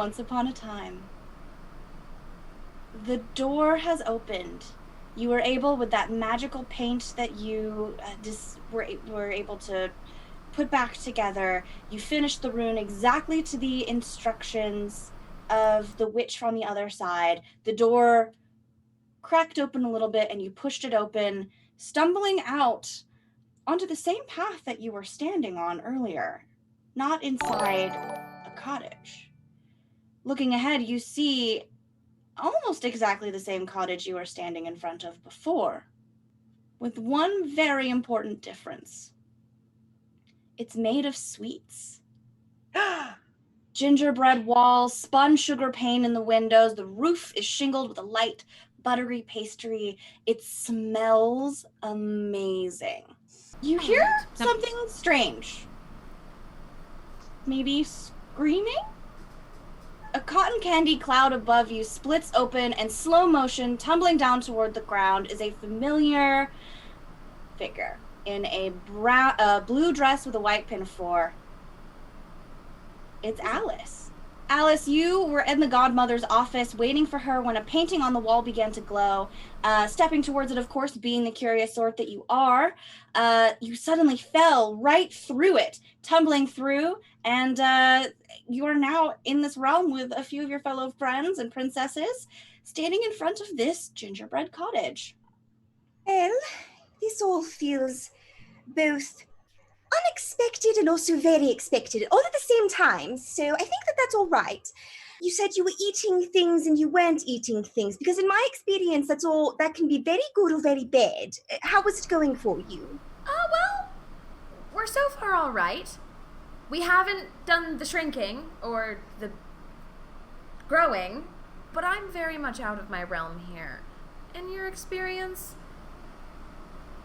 once upon a time. The door has opened. You were able, with that magical paint that you were able to put back together, you finished the rune exactly to the instructions of the witch from the other side. The door cracked open a little bit and you pushed it open, stumbling out onto the same path that you were standing on earlier, not inside a cottage. Looking ahead, you see almost exactly the same cottage you were standing in front of before, with one very important difference. It's made of sweets. Gingerbread walls, spun sugar pane in the windows, the roof is shingled with a light, buttery pastry. It smells amazing. You hear something strange. Maybe screaming? A cotton candy cloud above you splits open, and slow motion, tumbling down toward the ground, is a familiar figure in a blue dress with a white pinafore. It's Alice. Alice, you were in the godmother's office waiting for her when a painting on the wall began to glow. Stepping towards it, of course, being the curious sort that you are, you suddenly fell right through it, tumbling through, and you are now in this realm with a few of your fellow friends and princesses, standing in front of this gingerbread cottage. Well, this all feels both unexpected and also very expected, all at the same time, so I think that that's all right. You said you were eating things and you weren't eating things, because in my experience, that can be very good or very bad. How was it going for you? Well, we're so far all right. We haven't done the shrinking or the growing, but I'm very much out of my realm here. In your experience,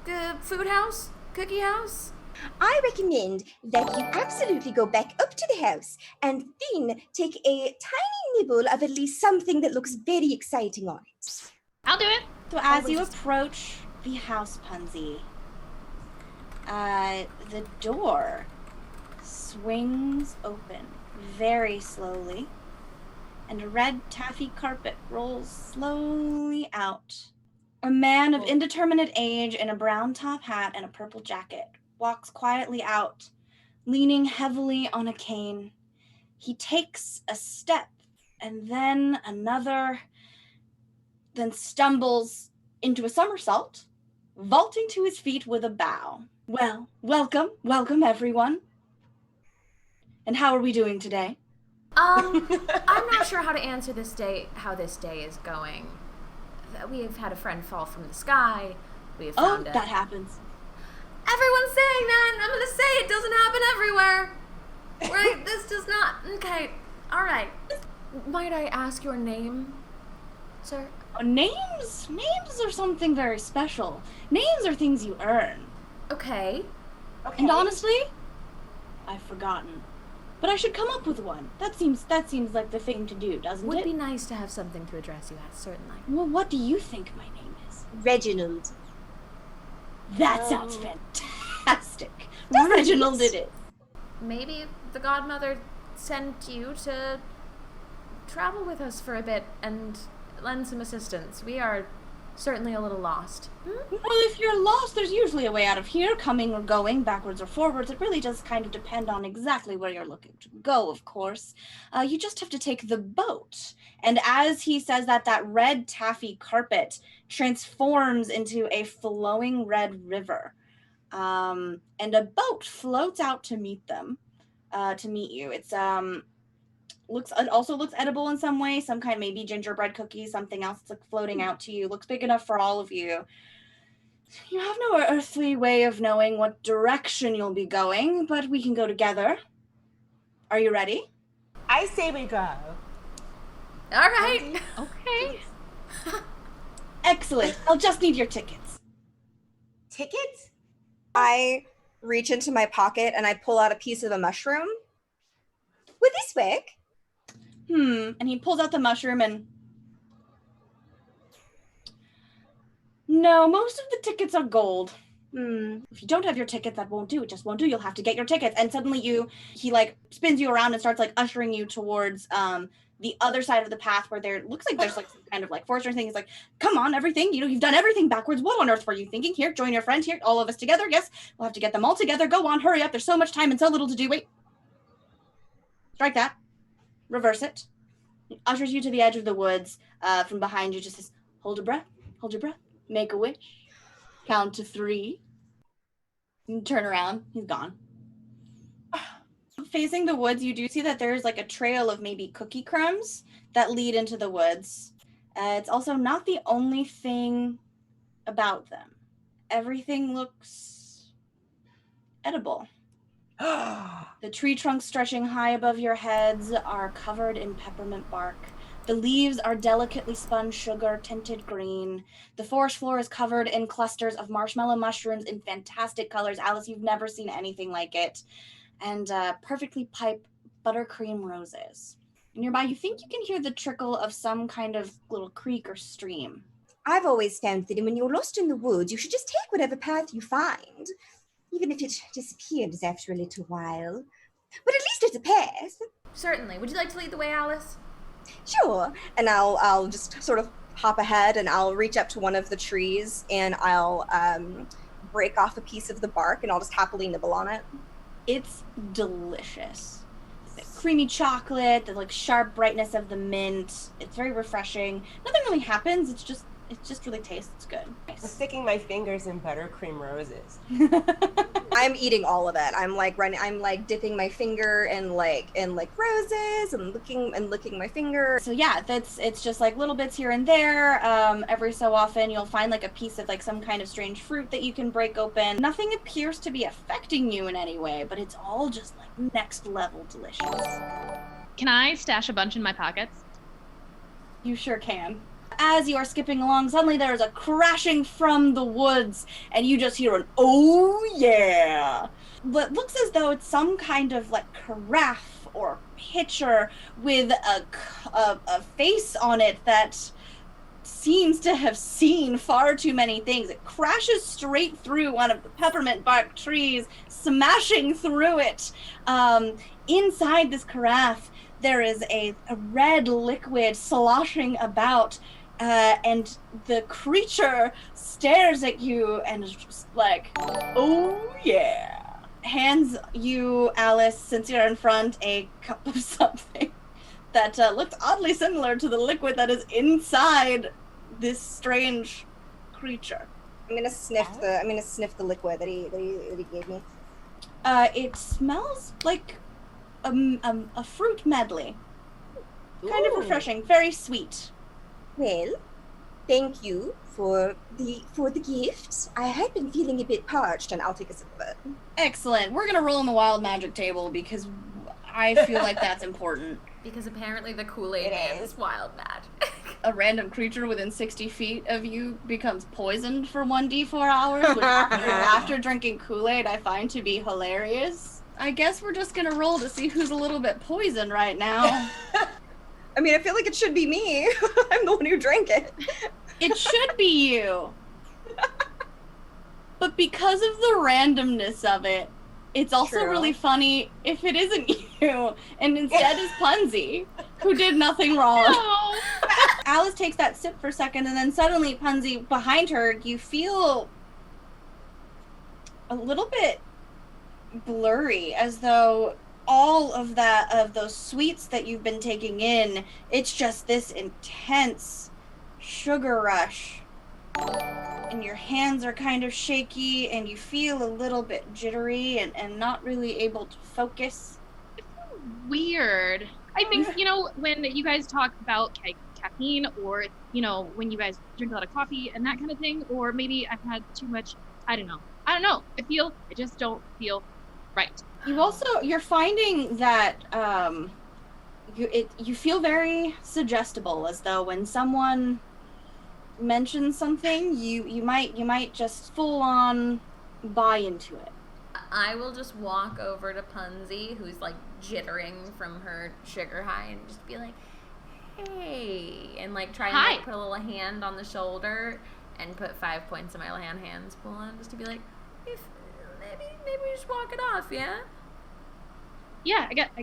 the food house, cookie house? I recommend that you absolutely go back up to the house and then take a tiny nibble of at least something that looks very exciting on it. I'll do it. So as you approach the house, Punzi, the door swings open very slowly, and a red taffy carpet rolls slowly out. A man of indeterminate age in a brown top hat and a purple jacket walks quietly out, leaning heavily on a cane. He takes a step and then another, then stumbles into a somersault, vaulting to his feet with a bow. Well, welcome everyone. And how are we doing today? I'm not sure how to answer how this day is going. We have had a friend fall from the sky. We have found that happens. Everyone's saying that, and I'm gonna say it doesn't happen everywhere. Right? This does not. Okay. All right. Might I ask your name, sir? Names are something very special. Names are things you earn. Okay. And honestly, I've forgotten. But I should come up with one. That seems like the thing to do, doesn't it? Would be nice to have something to address you as, certainly. Well, what do you think my name is? Reginald. That sounds fantastic. Reginald it is. Maybe the godmother sent you to travel with us for a bit and lend some assistance. We are certainly a little lost. Well, if you're lost, there's usually a way out of here, coming or going, backwards or forwards. It really does kind of depend on exactly where you're looking to go, of course. You just have to take the boat. And as he says that, that red taffy carpet transforms into a flowing red river. And a boat floats out to meet them, to meet you. It also looks edible in some way, some kind, maybe gingerbread cookies, something else that's like floating out to you. Looks big enough for all of you. You have no earthly way of knowing what direction you'll be going, but we can go together. Are you ready? I say we go. All right. Okay. Excellent. I'll just need your tickets. Tickets? I reach into my pocket and I pull out a piece of a mushroom. Would this work? And he pulls out the mushroom and... No, most of the tickets are gold. If you don't have your tickets, that won't do. It just won't do. You'll have to get your tickets. And suddenly he like spins you around and starts like ushering you towards the other side of the path where there looks like there's like some kind of like forester thing. Is like, come on, everything, you've done everything backwards. What on earth were you thinking? Here, join your friend here, all of us together. Yes, we'll have to get them all together. Go on, hurry up. There's so much time and so little to do. Wait. Strike that. Reverse it. It ushers you to the edge of the woods. From behind you just says, hold your breath. Hold your breath. Make a wish. Count to 3. You turn around. He's gone. Facing the woods, you do see that there's like a trail of maybe cookie crumbs that lead into the woods. It's also not the only thing about them. Everything looks edible. The tree trunks stretching high above your heads are covered in peppermint bark. The leaves are delicately spun sugar, tinted green. The forest floor is covered in clusters of marshmallow mushrooms in fantastic colors. Alice, you've never seen anything like it. And perfectly piped buttercream roses. Nearby, you think you can hear the trickle of some kind of little creek or stream. I've always found that when you're lost in the woods, you should just take whatever path you find, even if it disappears after a little while. But at least it's a path. Certainly. Would you like to lead the way, Alice? Sure. And I'll just sort of hop ahead, and I'll reach up to one of the trees, and I'll break off a piece of the bark, and I'll just happily nibble on it. It's delicious. The creamy chocolate, the like sharp brightness of the mint. It's very refreshing. Nothing really happens. It just really tastes good. I'm sticking my fingers in buttercream roses. I'm eating all of it. I'm like dipping my finger in roses and licking my finger. So yeah, it's just like little bits here and there. Every so often you'll find like a piece of like some kind of strange fruit that you can break open. Nothing appears to be affecting you in any way, but it's all just like next level delicious. Can I stash a bunch in my pockets? You sure can. As you are skipping along, suddenly there is a crashing from the woods, and you just hear an "oh yeah!" What looks as though it's some kind of like carafe or pitcher with a face on it that seems to have seen far too many things. It crashes straight through one of the peppermint bark trees, smashing through it. Inside this carafe, there is a red liquid sloshing about. And the creature stares at you and is just like, oh yeah. Hands you, Alice, since you're in front, a cup of something that looks oddly similar to the liquid that is inside this strange creature. I'm gonna sniff the liquid that he gave me. It smells like a fruit medley. Kind of refreshing, very sweet. Well, thank you for the gift. I had been feeling a bit parched, and I'll take a sip of it. Excellent. We're gonna roll on the wild magic table because I feel like that's important. Because apparently the Kool-Aid Man is wild magic. A random creature within 60 feet of you becomes poisoned for 1d4 hours, which after drinking Kool-Aid I find to be hilarious. I guess we're just gonna roll to see who's a little bit poisoned right now. I mean, I feel like it should be me. I'm the one who drank it. It should be you. But because of the randomness of it, it's also really funny if it isn't you, and instead is Punzi, who did nothing wrong. No. Alice takes that sip for a second, and then suddenly, Punzi, behind her, you feel a little bit blurry, as though all of those sweets that you've been taking in, it's just this intense sugar rush. And your hands are kind of shaky, and you feel a little bit jittery and not really able to focus. Weird. I think, when you guys talk about caffeine, or, when you guys drink a lot of coffee and that kind of thing, or maybe I've had too much, I don't know. I just don't feel right. You're finding that you feel very suggestible, as though when someone mentions something, you might just full on buy into it. I will just walk over to Punzi, who's like jittering from her sugar high, and just be like, hey, and like try and like, put a little hand on the shoulder and put 5 points of my hands pull on, just to be like, maybe we just walk it off, yeah? Yeah, I guess I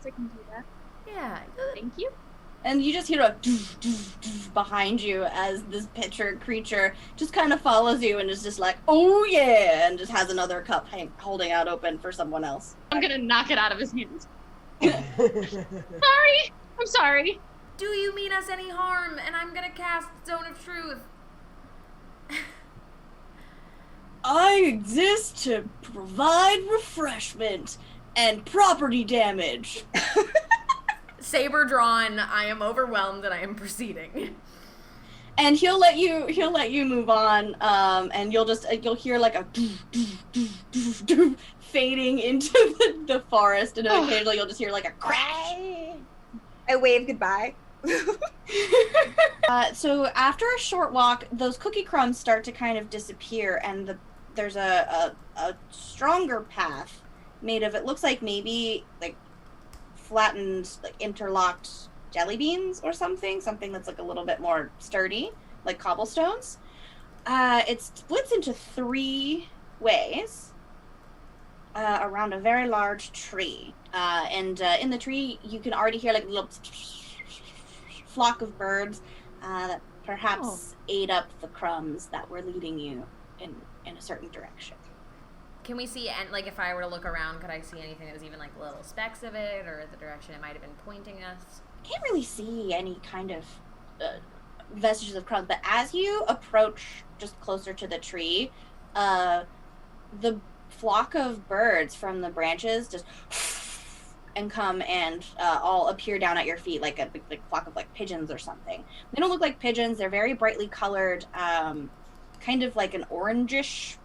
can do that. Yeah. Thank you. And you just hear a doof, doof, doof behind you as this pitcher creature just kind of follows you and is just like, oh yeah, and just has another cup holding out open for someone else. I'm gonna knock it out of his hands. Sorry! I'm sorry. Do you mean us any harm? And I'm gonna cast Zone of Truth. I exist to provide refreshment and property damage. Saber drawn, I am overwhelmed and I am proceeding. And he'll let you move on, and you'll hear like a doof, doof, doof, doof, doof, fading into the forest, and then occasionally you'll just hear like a crash. I wave goodbye. So after a short walk, those cookie crumbs start to kind of disappear, and there's a stronger path made of, it looks like maybe like flattened, like interlocked jelly beans or something that's like a little bit more sturdy, like cobblestones. It splits into 3 ways around a very large tree, and in the tree you can already hear like a little flock of birds that perhaps ate up the crumbs that were leading you in a certain direction. Can we see, and like if I were to look around, could I see anything that was even like little specks of it, or the direction it might have been pointing us? Can't really see any kind of vestiges of crumbs, but as you approach just closer to the tree, the flock of birds from the branches just and come and all appear down at your feet like a big flock of like pigeons or something. They don't look like pigeons. They're very brightly colored, kind of like an orangish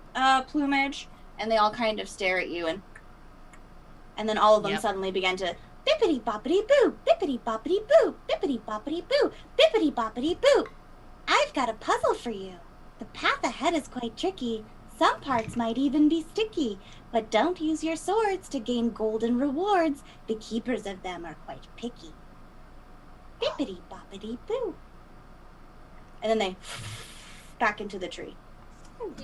plumage, and they all kind of stare at you, and then all of them suddenly begin to bippity boppity boo, bippity boppity boo, bippity boppity boo, bippity boppity boo. I've got a puzzle for you. The path ahead is quite tricky. Some parts might even be sticky, but don't use your swords to gain golden rewards. The keepers of them are quite picky. Bippity boppity boo. And then they back into the tree.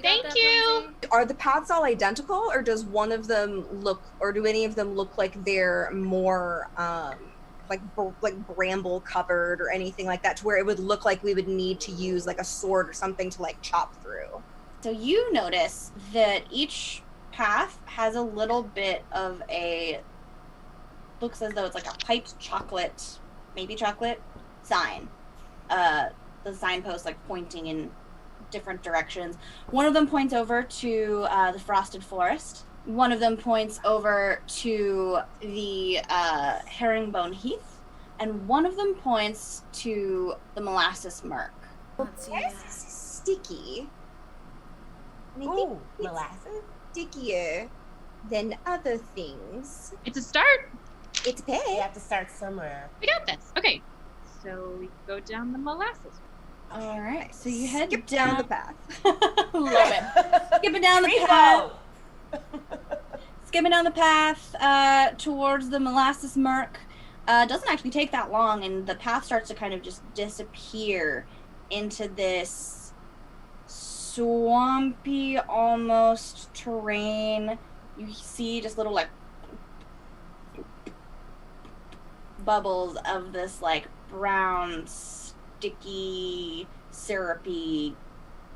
Thank you. Are the paths all identical, or does one of them look, or do any of them look like they're more like bramble covered or anything like that, to where it would look like we would need to use like a sword or something to like chop through? So you notice that each path has a little bit of looks as though it's like a piped chocolate, maybe chocolate sign. The signpost like pointing in different directions. One of them points over to the frosted forest. One of them points over to the herringbone heath, and one of them points to the molasses murk. Let's see. This is sticky. And I Ooh, think it's molasses? stickier than other things. It's a start. It's We bad. have to start somewhere. We got this. Okay. So we go down the molasses. All right, so you head Skip down down the path. Love it. Skipping down the Treehouse. path. Skipping down the path towards the molasses murk. Doesn't actually take that long, and the path starts to kind of just disappear into this swampy, almost terrain. You see just little like bubbles of this like brown, sticky, syrupy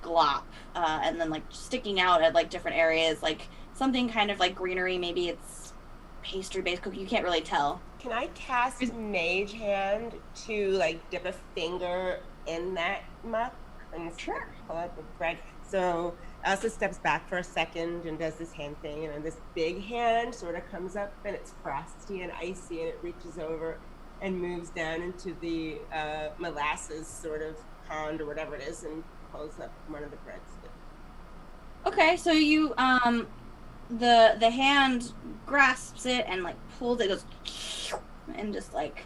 glop, and then like sticking out at like different areas, like something kind of like greenery. Maybe it's pastry-based cookie. You can't really tell. Can I cast Mage Hand to like dip a finger in that muck and Sure. pull out the bread? So Elsa steps back for a second and does this hand thing, and then this big hand sort of comes up, and it's frosty and icy, and it reaches over and moves down into the molasses sort of pond or whatever it is, and pulls up one of the breads. Okay, so you the hand grasps it and like pulls it, goes and just like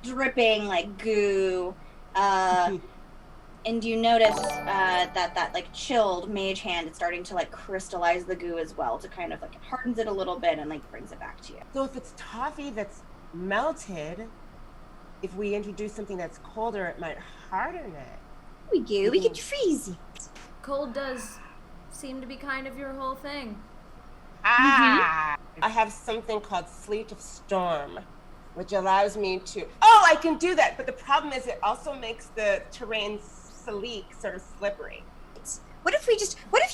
dripping like goo, and you notice that like chilled mage hand is starting to like crystallize the goo as well, to kind of like it hardens it a little bit and like brings it back to you. So if it's toffee that's melted, if we introduce something that's colder, it might harden it. Here we go. We can freeze it. Cold does seem to be kind of your whole thing. I have something called Fleet of Storm. which allows me to, oh, I can do that. But the problem is it also makes the terrain sleek, sort of slippery. What if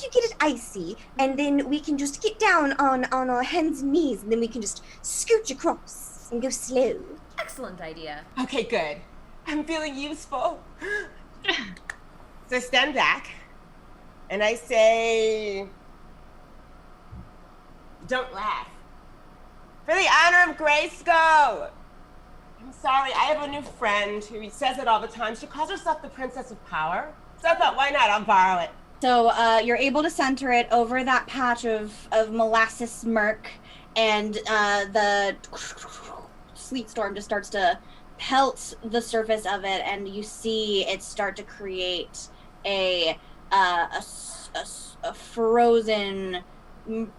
you get it icy, and then we can just get down on our hands and knees, and then we can just scooch across and go slow. Excellent idea. Okay, good. I'm feeling useful. So I stand back, and I say, don't laugh. For the honor of Grayskull! I'm sorry, I have a new friend who says it all the time. She calls herself the Princess of Power. So I thought, why not? I'll borrow it. So you're able to center it over that patch of molasses murk, and the sleet storm just starts to pelt the surface of it, and you see it start to create a frozen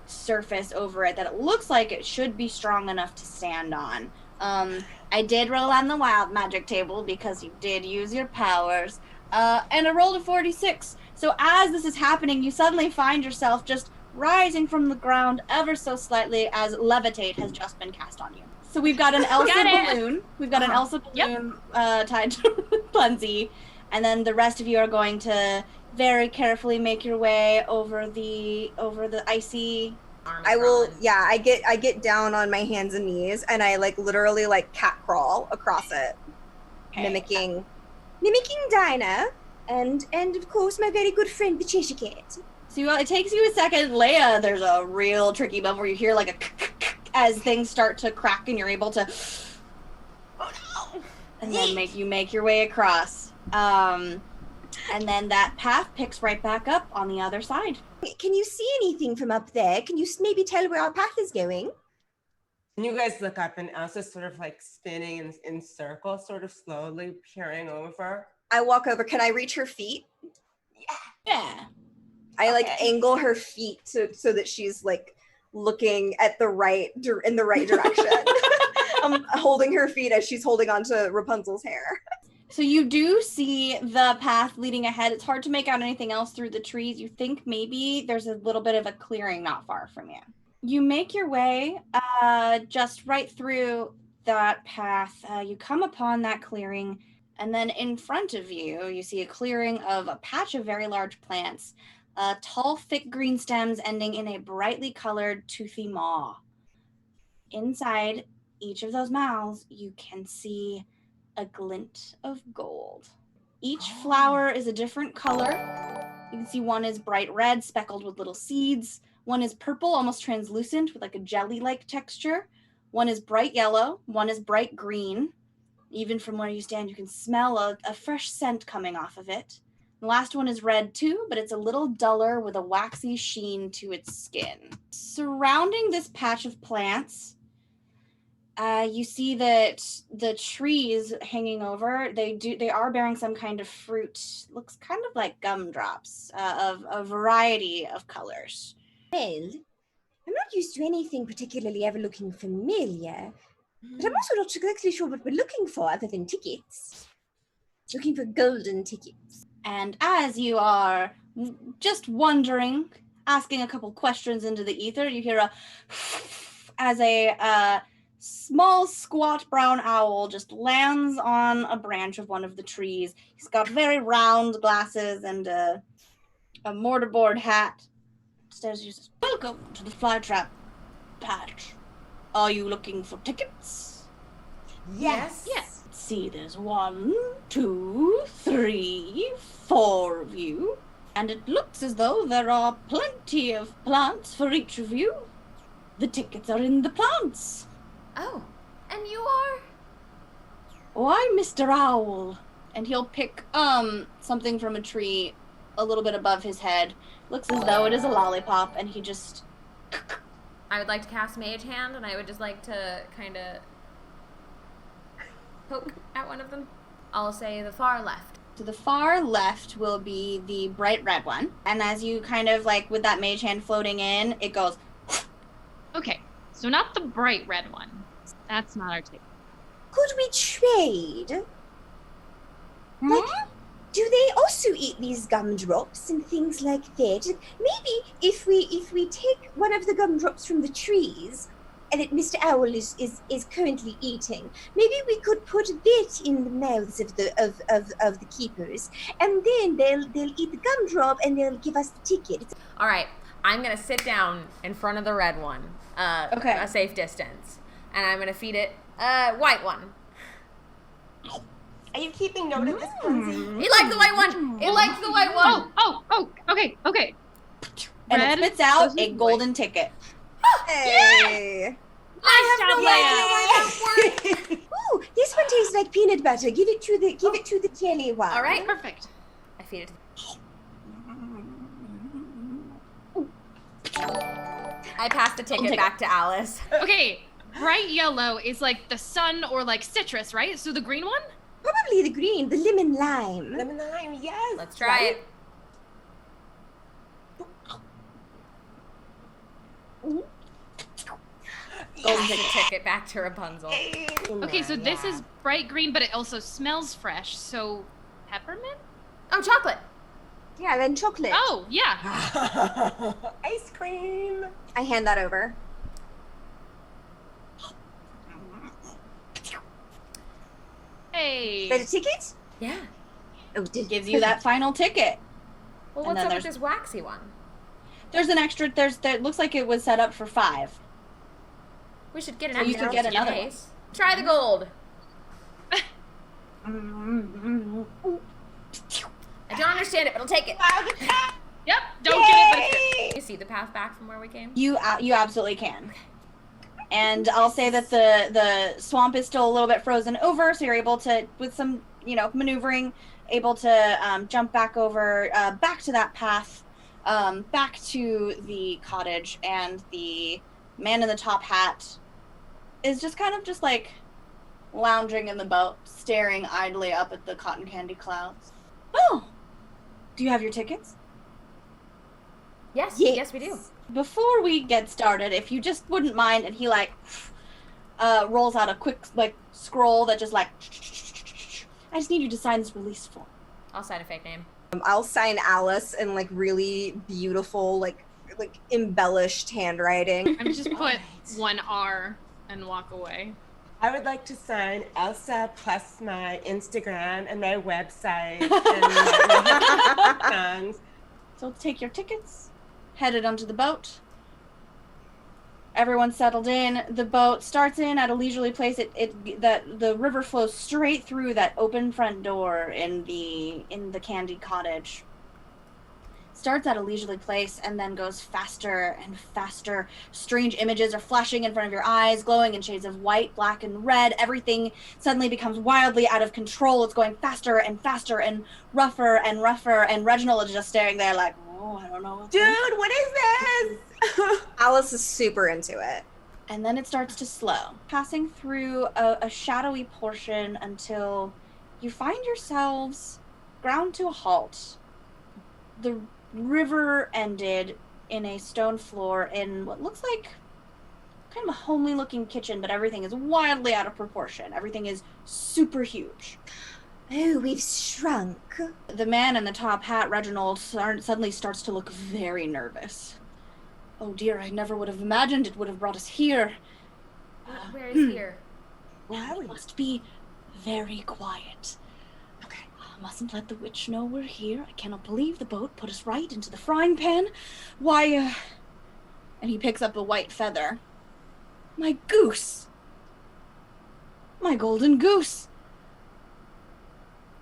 surface over it that it looks like it should be strong enough to stand on. I did roll on the wild magic table because you did use your powers, and I rolled a 46. So as this is happening, you suddenly find yourself just rising from the ground ever so slightly as levitate has just been cast on you. So we've got an Elsa balloon. We've got an Elsa balloon tied to Bunsy, and then the rest of you are going to very carefully make your way over the icy. I will. Yeah, I get down on my hands and knees, and I literally cat crawl across it, mimicking Dinah, and of course my very good friend the Cheshire Cat. So it takes you a second, Leia. There's a real tricky moment where you hear a as things start to crack, and you're able to. Oh no! And then make your way across. And then that path picks right back up on the other side. Can you see anything from up there? Can you maybe tell where our path is going? And you guys look up, and Elsa's sort of spinning in circles, sort of slowly peering over. I walk over. Can I reach her feet? Yeah. I angle her feet so that she's looking at in the right direction. I'm holding her feet as she's holding onto Rapunzel's hair. So you do see the path leading ahead. It's hard to make out anything else through the trees. You think maybe there's a little bit of a clearing not far from you. You make your way just right through that path. You come upon that clearing, and then in front of you, you see a clearing of a patch of very large plants. Tall, thick green stems ending in a brightly colored, toothy maw. Inside each of those mouths, you can see a glint of gold. Each flower is a different color. You can see one is bright red, speckled with little seeds. One is purple, almost translucent, with a jelly-like texture. One is bright yellow. One is bright green. Even from where you stand, you can smell a fresh scent coming off of it. The last one is red too, but it's a little duller with a waxy sheen to its skin. Surrounding this patch of plants, you see that the trees hanging over, they are bearing some kind of fruit. Looks kind of like gumdrops of a variety of colors. Well, I'm not used to anything particularly ever looking familiar, but I'm also not exactly sure what we're looking for other than tickets. Looking for golden tickets. And as you are just wondering, asking a couple questions into the ether, you hear as a small, squat brown owl just lands on a branch of one of the trees. He's got very round glasses and a mortarboard hat. Upstairs he says, "Welcome to the flytrap patch. Are you looking for tickets?" Yes. Yes. See, there's 1, 2, 3, 4 of you. And it looks as though there are plenty of plants for each of you. The tickets are in the plants. Oh, and you are? Oh, I'm Mr. Owl. And he'll pick something from a tree a little bit above his head. Looks as though it is a lollipop, and he just... I would like to cast Mage Hand, and I would just like to kind of poke at one of them. I'll say the far left. So the far left will be the bright red one. And as you kind of with that Mage Hand floating in, it goes... Okay, so not the bright red one. That's not our type. Could we trade? Do they also eat these gumdrops and things like that? Maybe if we take one of the gumdrops from the trees, that Mr. Owl is currently eating. Maybe we could put that in the mouths of the keepers, and then they'll eat the gumdrop and they'll give us the ticket. All right, I'm gonna sit down in front of the red one, Okay. a safe distance, and I'm gonna feed it white one. Are you keeping note of this, Pansy? It liked the white one. It liked the white one. Oh, okay. And Red it spits out goes a with golden ticket. Hey! I have no idea why that worked. Ooh, this one tastes like peanut butter. Give it to the jelly one. All right, Perfect. I feed it. I pass the ticket back to Alice. Okay, bright yellow is like the sun or like citrus, right? So the green one? Probably the green, the lemon lime. Lemon lime, yes. Let's try it. Golden ticket back to Rapunzel. Okay, so this is bright green, but it also smells fresh. So peppermint? Oh, chocolate. Yeah, then chocolate. Oh, yeah. Ice cream. I hand that over. Hey. Is that a ticket? Yeah. Oh, Gives you that final ticket. Well, And what's then up with there's- this waxy one? There's an extra. There looks like it was set up for 5. We should get an So you extra could get just in another one. case. Try the gold. I don't understand it, but I'll take it. Yep, don't get it, but it's good. You see the path back from where we came? You absolutely can. And I'll say that the swamp is still a little bit frozen over, so you're able to, with some maneuvering, able to jump back over, back to that path, back to the cottage, and the man in the top hat is just kind of just like lounging in the boat, staring idly up at the cotton candy clouds. Oh, do you have your tickets? Yes, we do. Before we get started, if you just wouldn't mind, and he rolls out a quick scroll that just I just need you to sign this release form. I'll sign a fake name. I'll sign Alice in really beautiful, like embellished handwriting. I'm just put one R and walk away. I would like to sign Elsa plus my Instagram and my website and my songs. So take your tickets, headed onto the boat. Everyone's settled in. The boat starts in at a leisurely pace. The river flows straight through that open front door in the Candy Cottage. Starts at a leisurely pace and then goes faster and faster. Strange images are flashing in front of your eyes, glowing in shades of white, black, and red. Everything suddenly becomes wildly out of control. It's going faster and faster and rougher, and Reginald is just staring there like, oh, I don't know what's going on. Dude, what is this? Alice is super into it. And then it starts to slow, passing through a shadowy portion until you find yourselves ground to a halt. The river ended in a stone floor in what looks like kind of a homely looking kitchen, but everything is wildly out of proportion. Everything is super huge. Oh, we've shrunk. The man in the top hat, Reginald, suddenly starts to look very nervous. Oh dear, I never would have imagined it would have brought us here. Where is here? We must be very quiet. Okay. I mustn't let the witch know we're here. I cannot believe the boat put us right into the frying pan. Why, And he picks up a white feather. My goose! My golden goose!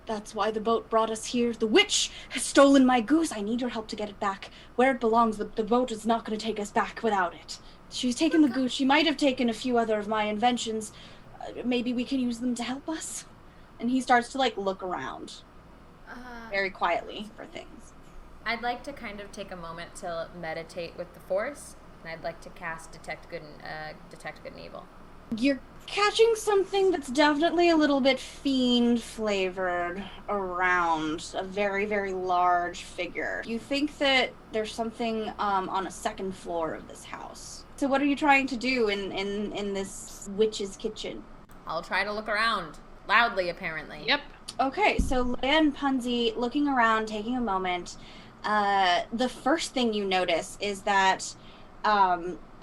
That's why the boat brought us here. The witch has stolen my goose. I need your help to get it back where it belongs. The boat is not going to take us back without it. She's taken the goose. She might have taken a few other of my inventions. Maybe we can use them to help us. And he starts to look around very quietly for things. I'd like to kind of take a moment to meditate with the Force, and I'd like to cast Detect Good and Evil. You're catching something that's definitely a little bit fiend flavored around a very, very large figure. You think that there's something on a second floor of this house. So what are you trying to do in this witch's kitchen? I'll try to look around. Loudly, apparently. Yep. Okay, so Leia and Punzi looking around, taking a moment. The first thing you notice is that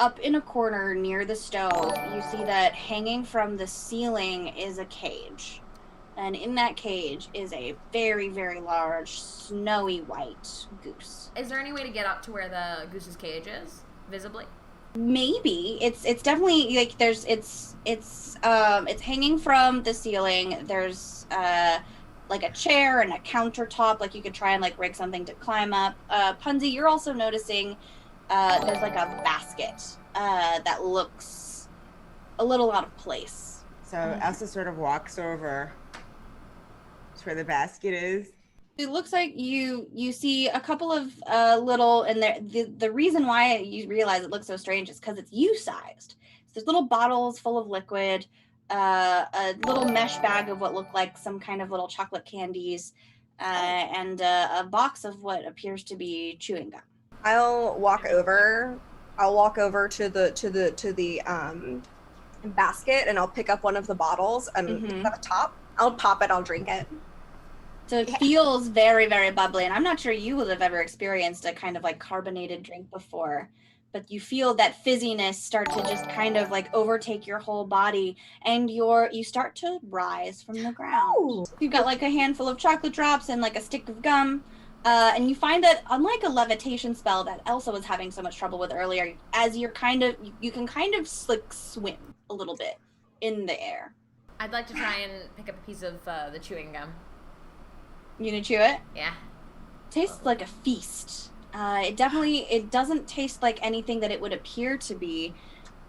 up in a corner near the stove, you see that hanging from the ceiling is a cage. And in that cage is a very, very large, snowy white goose. Is there any way to get up to where the goose's cage is, visibly? Maybe. It's definitely, like, it's hanging from the ceiling. There's, like, a chair and a countertop, like, you could try and, like, rig something to climb up. Punzi, you're also noticing there's, like, a basket that looks a little out of place. So Elsa sort of walks over to where the basket is. It looks like you see a couple of little, and the reason why you realize it looks so strange is because it's you-sized. So there's little bottles full of liquid, a little mesh bag of what look like some kind of little chocolate candies, and a box of what appears to be chewing gum. I'll walk over to the basket, and I'll pick up one of the bottles and at the top. I'll pop it. I'll drink it. So it feels very, very bubbly, and I'm not sure you would have ever experienced a kind of like carbonated drink before, but you feel that fizziness start to just kind of like overtake your whole body, and you start to rise from the ground. Ooh. You've got like a handful of chocolate drops and like a stick of gum, and you find that unlike a levitation spell that Elsa was having so much trouble with earlier, as you can kind of like swim a little bit in the air. I'd like to try and pick up a piece of the chewing gum. You gonna chew it? Yeah. Tastes like a feast. It doesn't taste like anything that it would appear to be.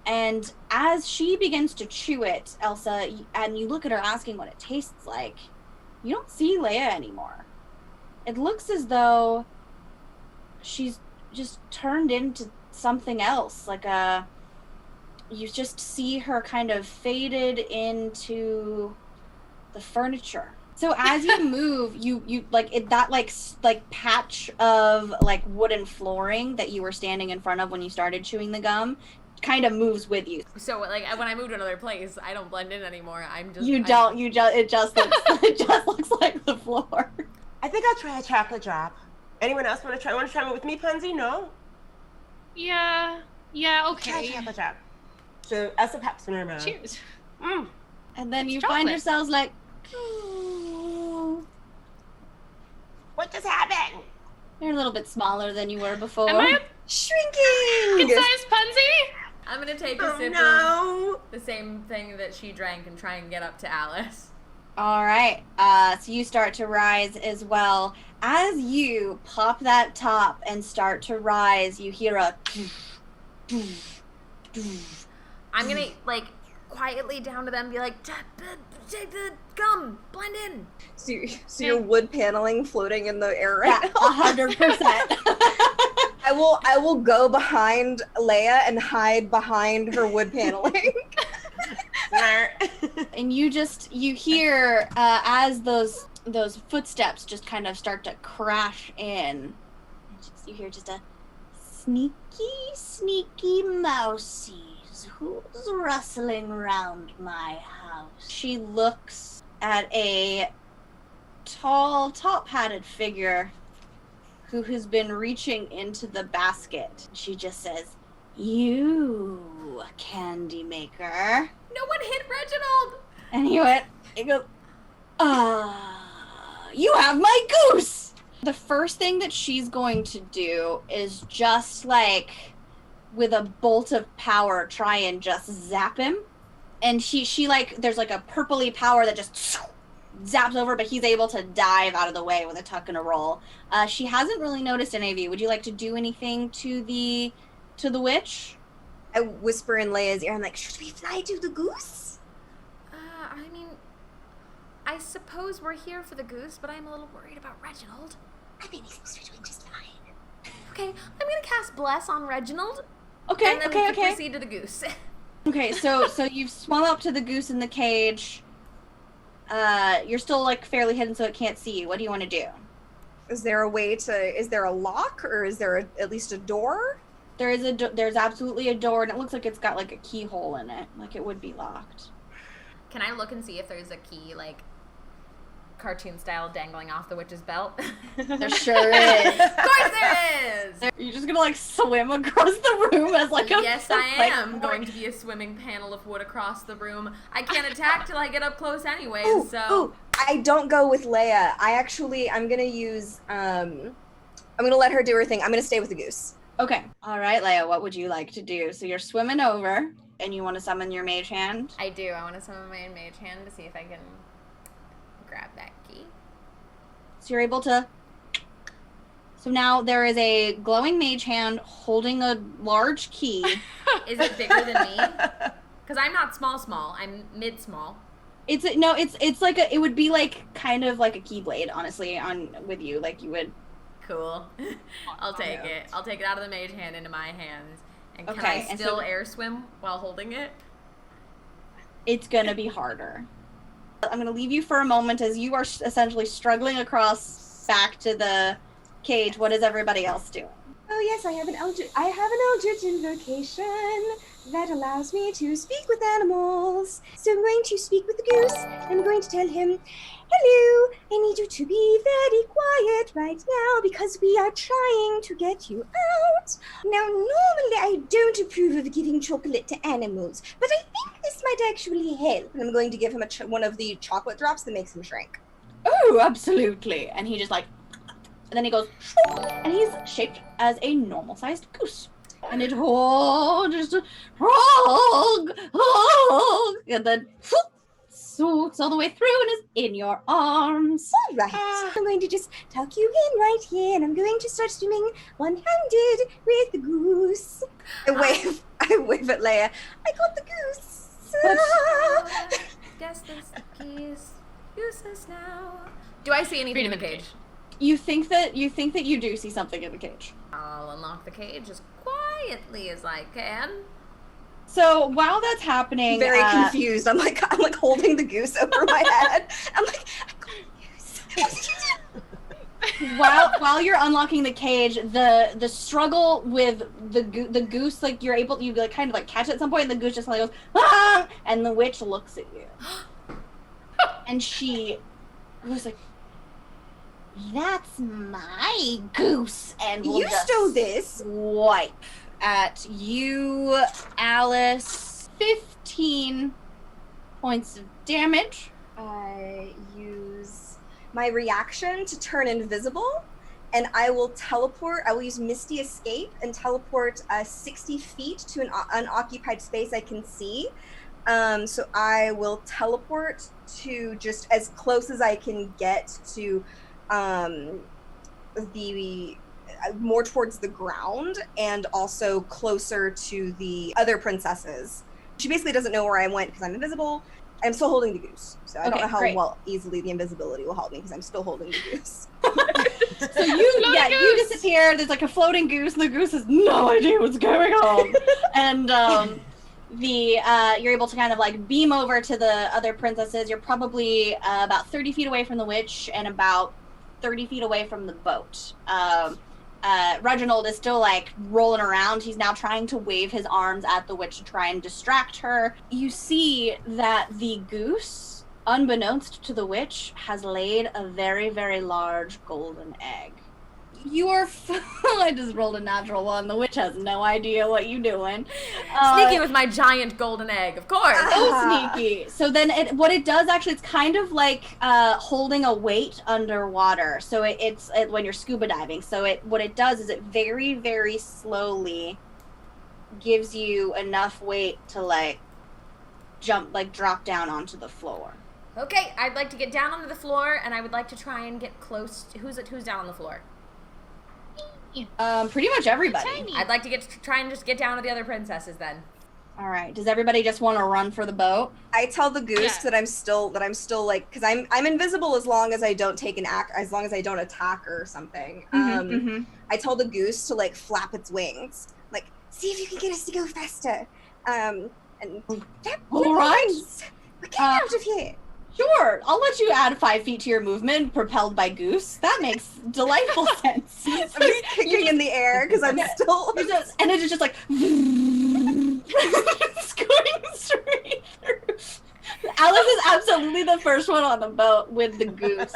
And as she begins to chew it, Elsa, and you look at her asking what it tastes like, you don't see Leia anymore. It looks as though she's just turned into something else, you just see her kind of faded into the furniture. So as you move, you like that like patch of like wooden flooring that you were standing in front of when you started chewing the gum kind of moves with you. So like when I move to another place, I don't blend in anymore. It just looks like the floor. I think I'll try a chocolate drop. Anyone else want to try one with me, Punzi? No? Yeah, okay. Try a chocolate drop. So Elsa pops in her mouth. Cheers. And then you chocolate. find yourselves like, What just happened? you're a little bit smaller than you were before. Am I a Shrinking! good-sized Punzi? I'm gonna take a sip of the same thing that she drank and try and get up to Alice. All right. So you start to rise as well. As you pop that top and start to rise, you hear a I'm gonna like quietly down to them, be like, take the gum, blend in. So your wood paneling floating in the air right now. 100%. I will go behind Leia and hide behind her wood paneling. And you hear as those footsteps just kind of start to crash in. You hear just a sneaky mouseies. Who's rustling round my house? She looks at a tall, top-hatted figure who has been reaching into the basket. She just says, "You, candy maker." No one hit Reginald! And he goes, you have my goose! The first thing that she's going to do is just like, with a bolt of power, try and just zap him. And she like, there's like a purpley power that just zaps over, but he's able to dive out of the way with a tuck and a roll. She hasn't really noticed any of you. Would you like to do anything to the witch? I whisper in Leia's ear, I'm like, should we fly to the goose? I mean, I suppose we're here for the goose, but I'm a little worried about Reginald. I think he's doing just fine. Okay, I'm gonna cast Bless on Reginald. Okay, and then we can proceed to the goose. Okay, so you've swum up to the goose in the cage. You're still like fairly hidden, so it can't see you. What do you want to do? Is there a lock, or is there at least a door? There's absolutely a door, and it looks like it's got like a keyhole in it, like it would be locked. Can I look and see if there's a key, like, cartoon style dangling off the witch's belt? There sure is. Of course there is! You're just gonna like swim across the room as like a Yes, I am going to be a swimming panel of wood across the room. I can't attack till I get up close anyways, so... I don't go with Leia. I'm gonna use, I'm gonna let her do her thing. I'm gonna stay with the goose. Okay. All right, Leia, what would you like to do? So you're swimming over, and you want to summon your mage hand? I do. I want to summon my mage hand to see if I can grab that key. So you're able to... So now there is a glowing mage hand holding a large key. Is it bigger than me? Because I'm not small. I'm mid-small. It's like it would be like kind of like a keyblade, honestly, with you. Like you would... Cool. I'll take it. I'll take it out of the mage hand into my hands. And can Okay, I and still so- air swim while holding it? It's gonna be harder. I'm gonna leave you for a moment as you are essentially struggling across back to the cage. What is everybody else doing? Oh yes, I have an eldritch invocation that allows me to speak with animals. So I'm going to speak with the goose. I'm going to tell him, hello, I need you to be very quiet right now because we are trying to get you out. Now, normally I don't approve of giving chocolate to animals, but I think this might actually help. And I'm going to give him one of the chocolate drops that makes him shrink. Oh, absolutely. And he just like... And then he goes... And he's shaped as a normal-sized goose. And it just and then suits all the way through and is in your arms. All right, I'm going to just tuck you in right here, and I'm going to start swimming one-handed with the goose. I wave at Leia. I got the goose. Guess this key is useless now. Do I see anything in the cage? You think that you do see something in the cage. I'll unlock the cage as quietly as I can. So while that's happening, Very confused. I'm like holding the goose over my head. I'm like, I got a goose. while you're unlocking the cage, the struggle with the goose, like you like kind of like catch it at some point, and the goose just like goes ah, and the witch looks at you, and she was like, "That's my goose," and we'll You stole this. Swipe at you, Alice. 15 points of damage. I use my reaction to turn invisible, and I will teleport. I will use Misty Escape and teleport 60 feet to an unoccupied space I can see. So I will teleport to just as close as I can get to the more towards the ground and also closer to the other princesses. She basically doesn't know where I went because I'm invisible. I'm still holding the goose, so I don't know how easily the invisibility will help me because I'm still holding the goose. So you disappear. There's like a floating goose, and the goose has no idea what's going on. And you're able to kind of like beam over to the other princesses. You're probably about 30 feet away from the witch and about 30 feet away from the boat. Reginald is still like rolling around. He's now trying to wave his arms at the witch to try and distract her. You see that the goose, unbeknownst to the witch, has laid a very, very large golden egg. You are I just rolled a natural one. The witch has no idea what you're doing. Sneaky with my giant golden egg, of course. So sneaky. So then what it does actually, it's kind of like holding a weight underwater. So it's when you're scuba diving. So what it does is it very, very slowly gives you enough weight to like drop down onto the floor. Okay, I'd like to get down onto the floor, and I would like to try and get close. Who's down on the floor? Pretty much everybody. Tiny. I'd like to try and just get down to the other princesses then. All right. Does everybody just want to run for the boat? I tell the goose that I'm still like, because I'm invisible as long as I don't take as long as I don't attack or something. I tell the goose to like flap its wings, like see if you can get us to go faster. And all right, we're getting out of here. Sure, I'll let you add 5 feet to your movement, propelled by goose. That makes delightful sense. I'm just kicking in the air because I'm still... and it is just like... it's going straight through. Alice is absolutely the first one on the boat with the goose.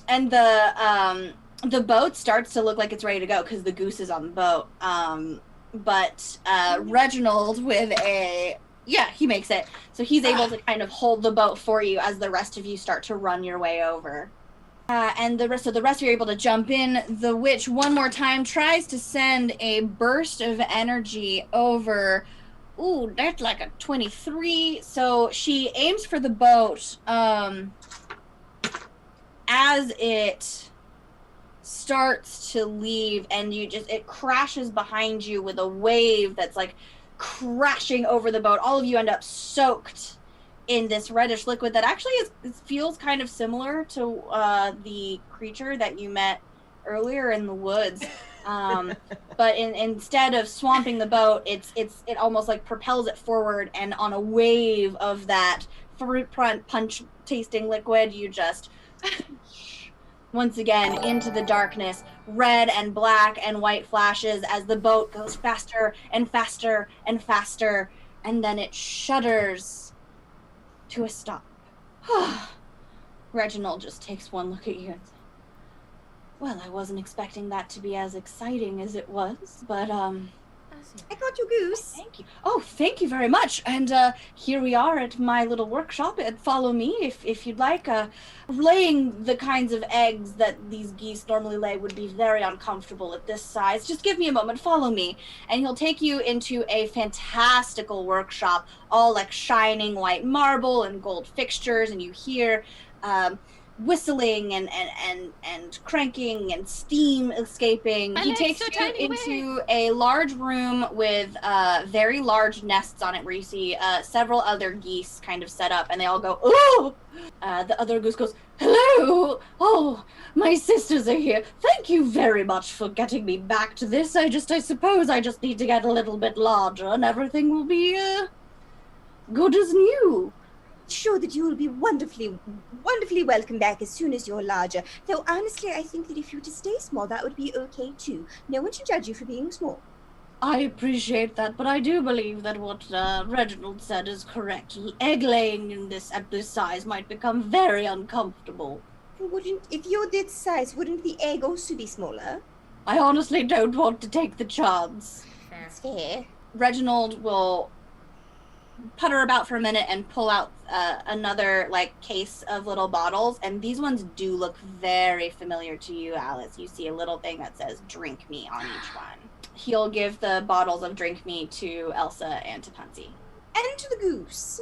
And the boat starts to look like it's ready to go because the goose is on the boat. But Reginald with he makes it. So he's able to kind of hold the boat for you as the rest of you start to run your way over. And the rest of you are able to jump in. The witch, one more time, tries to send a burst of energy over. Ooh, that's like a 23. So she aims for the boat. As it starts to leave, and it crashes behind you with a wave that's like crashing over the boat. All of you end up soaked in this reddish liquid that actually feels kind of similar to the creature that you met earlier in the woods. But instead of swamping the boat, it almost like propels it forward, and on a wave of that fruit punch tasting liquid, you just once again into the darkness, red and black and white flashes as the boat goes faster and faster and faster, and then it shudders to a stop. Reginald just takes one look at you and says, well, I wasn't expecting that to be as exciting as it was, but I got your goose. Thank you. Oh, thank you very much. And here we are at my little workshop. And follow me if you'd like. Laying the kinds of eggs that these geese normally lay would be very uncomfortable at this size. Just give me a moment. Follow me. And he'll take you into a fantastical workshop, all like shining white marble and gold fixtures. And you hear whistling and cranking and steam escaping. He takes you into a large room with very large nests on it, where you see several other geese kind of set up, and they all go, oh! The other goose goes, hello! Oh, my sisters are here. Thank you very much for getting me back to this. I suppose I just need to get a little bit larger, and everything will be good as new. Sure that you will be wonderfully welcome back as soon as you're larger. Though honestly, I think that if you were to stay small, that would be okay too. No one should judge you for being small. I appreciate that, but I do believe that what Reginald said is correct. Egg laying at this size might become very uncomfortable. If you're this size, wouldn't the egg also be smaller? I honestly don't want to take the chance. That's fair. Reginald will putter about for a minute and pull out another case of little bottles, and these ones do look very familiar to you, Alice. You see a little thing that says drink me on each one. He'll give the bottles of drink me to Elsa and to Pansy. And to the goose.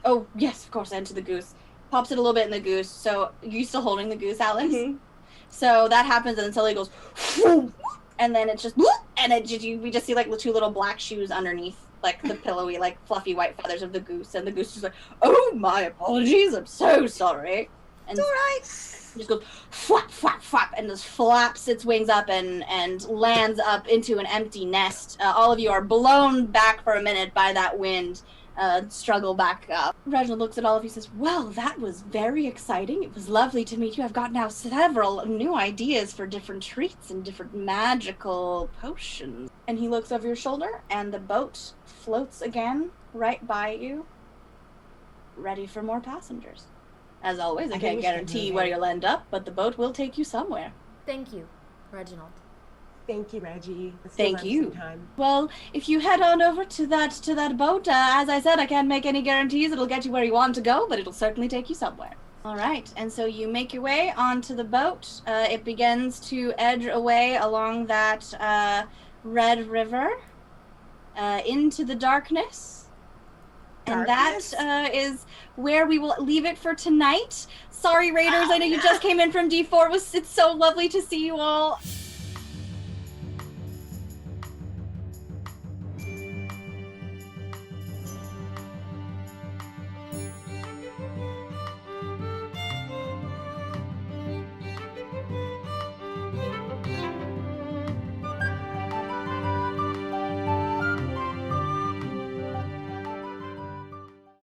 Oh yes, of course, and to the goose. Pops it a little bit in the goose. So you still holding the goose, Alice? Mm-hmm. So that happens, and then suddenly it goes and then it's just and we just see two little black shoes underneath the pillowy, fluffy white feathers of the goose, and the goose is like, oh, my apologies, I'm so sorry. And it's all right. It just goes flap, flap, flap, and just flaps its wings up and lands up into an empty nest. All of you are blown back for a minute by that wind, struggle back up. Reginald looks at all of you and says, well, that was very exciting. It was lovely to meet you. I've got now several new ideas for different treats and different magical potions. And he looks over your shoulder, and the boat floats again right by you, ready for more passengers. As always, I can't guarantee where you'll end up, but the boat will take you somewhere. Thank you, Reginald. Thank you, Reggie. Thank you. Well, if you head on over to that boat, as I said, I can't make any guarantees it'll get you where you want to go, but it'll certainly take you somewhere. All right, and so you make your way onto the boat. It begins to edge away along that red river into the darkness. And that is where we will leave it for tonight. Sorry, Raiders, I know you just came in from D4. It's so lovely to see you all.